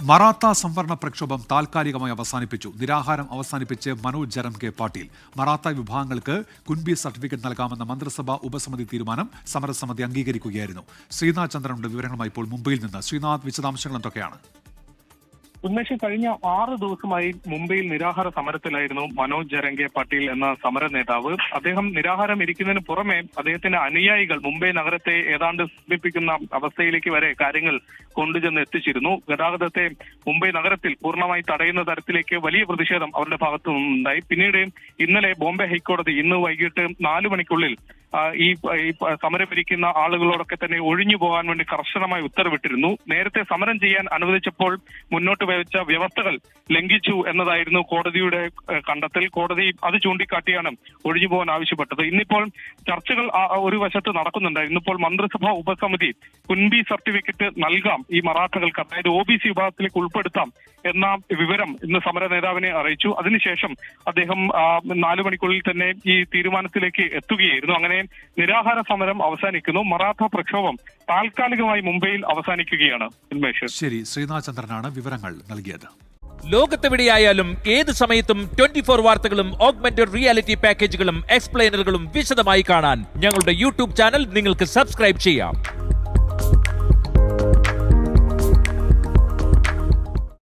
മറാത്ത സംവരണ പ്രക്ഷോഭം താൽക്കാലികമായി അവസാനിപ്പിച്ചു. നിരാഹാരം അവസാനിപ്പിച്ച് മനോജ് ജരം കെ പാട്ടീൽ. മറാത്ത വിഭാഗങ്ങൾക്ക് കുൻബി സർട്ടിഫിക്കറ്റ് നൽകാമെന്ന മന്ത്രിസഭാ ഉപസമിതി തീരുമാനം സമരസമിതി അംഗീകരിക്കുകയായിരുന്നു. ശ്രീനാഥ് ചന്ദ്രനുണ്ട് വിവരങ്ങളുമായി ഇപ്പോൾ മുംബൈയിൽ നിന്ന്. ശ്രീനാഥ്, വിശദാംശങ്ങൾ എന്തൊക്കെയാണ്? ഉന്മേഷ്, കഴിഞ്ഞ 6 ദിവസമായി മുംബൈയിൽ നിരാഹാര സമരത്തിലായിരുന്നു മനോജ് ജരംഗെ പാട്ടീൽ എന്ന സമര നേതാവ്. അദ്ദേഹം നിരാഹാരം ഇരിക്കുന്നതിന് പുറമെ അദ്ദേഹത്തിന്റെ അനുയായികൾ മുംബൈ നഗരത്തെ ഏതാണ്ട് സ്തംഭിപ്പിക്കുന്ന അവസ്ഥയിലേക്ക് വരെ കാര്യങ്ങൾ കൊണ്ടുചെന്ന് എത്തിച്ചിരുന്നു. ഗതാഗതത്തെ മുംബൈ നഗരത്തിൽ പൂർണ്ണമായി തടയുന്ന തരത്തിലേക്ക് വലിയ പ്രതിഷേധം അവരുടെ ഭാഗത്തു നിന്നുണ്ടായി. പിന്നീട് ഇന്നലെ ബോംബെ ഹൈക്കോടതി ഇന്ന് വൈകിട്ട് 4 മണിക്കുള്ളിൽ ഈ സമരമിരിക്കുന്ന ആളുകളോടൊക്കെ തന്നെ ഒഴിഞ്ഞു പോകാൻ വേണ്ടി കർശനമായി ഉത്തരവിട്ടിരുന്നു. നേരത്തെ സമരം ചെയ്യാൻ അനുവദിച്ചപ്പോൾ മുന്നോട്ട് വെച്ച വ്യവസ്ഥകൾ ലംഘിച്ചു എന്നതായിരുന്നു കോടതിയുടെ കണ്ടെത്തൽ. കോടതി അത് ചൂണ്ടിക്കാട്ടിയാണ് ഒഴിഞ്ഞു പോകാൻ ആവശ്യപ്പെട്ടത്. ഇന്നിപ്പോൾ ചർച്ചകൾ ഒരു വശത്ത് നടക്കുന്നുണ്ട്. ഇന്നിപ്പോൾ മന്ത്രിസഭാ ഉപസമിതി കുൻബി സർട്ടിഫിക്കറ്റ് നൽകാം ഈ മറാഠകൾക്ക്, അതായത് OBC വിഭാഗത്തിലേക്ക് ഉൾപ്പെടുത്താം എന്ന വിവരം ഇന്ന് സമര നേതാവിനെ അറിയിച്ചു. അതിനുശേഷം അദ്ദേഹം 4 മണിക്കുള്ളിൽ തന്നെ ഈ തീരുമാനത്തിലേക്ക് എത്തുകയായിരുന്നു. അങ്ങനെ നിരാഹാര സമരം അവസാനിക്കുന്നു. മറാത്ത പ്രക്ഷോഭം താൽക്കാലികമായി മുംബൈയിൽ അവസാനിക്കുകയാണ്. ശരി, ശ്രീനാഥ് ചന്ദ്രനാണ് വിവരങ്ങൾ നൽകിയത്. ലോകത്തെവിടെയായാലും ഏത് സമയത്തും 24 വാർത്തകളും ഓഗ്മെന്റഡ് റിയാലിറ്റി പാക്കേജുകളും എക്സ്പ്ലെയിനറുകളും വിശദമായി കാണാൻ ഞങ്ങളുടെ YouTube ചാനൽ നിങ്ങൾക്ക് സബ്സ്ക്രൈബ് ചെയ്യാം.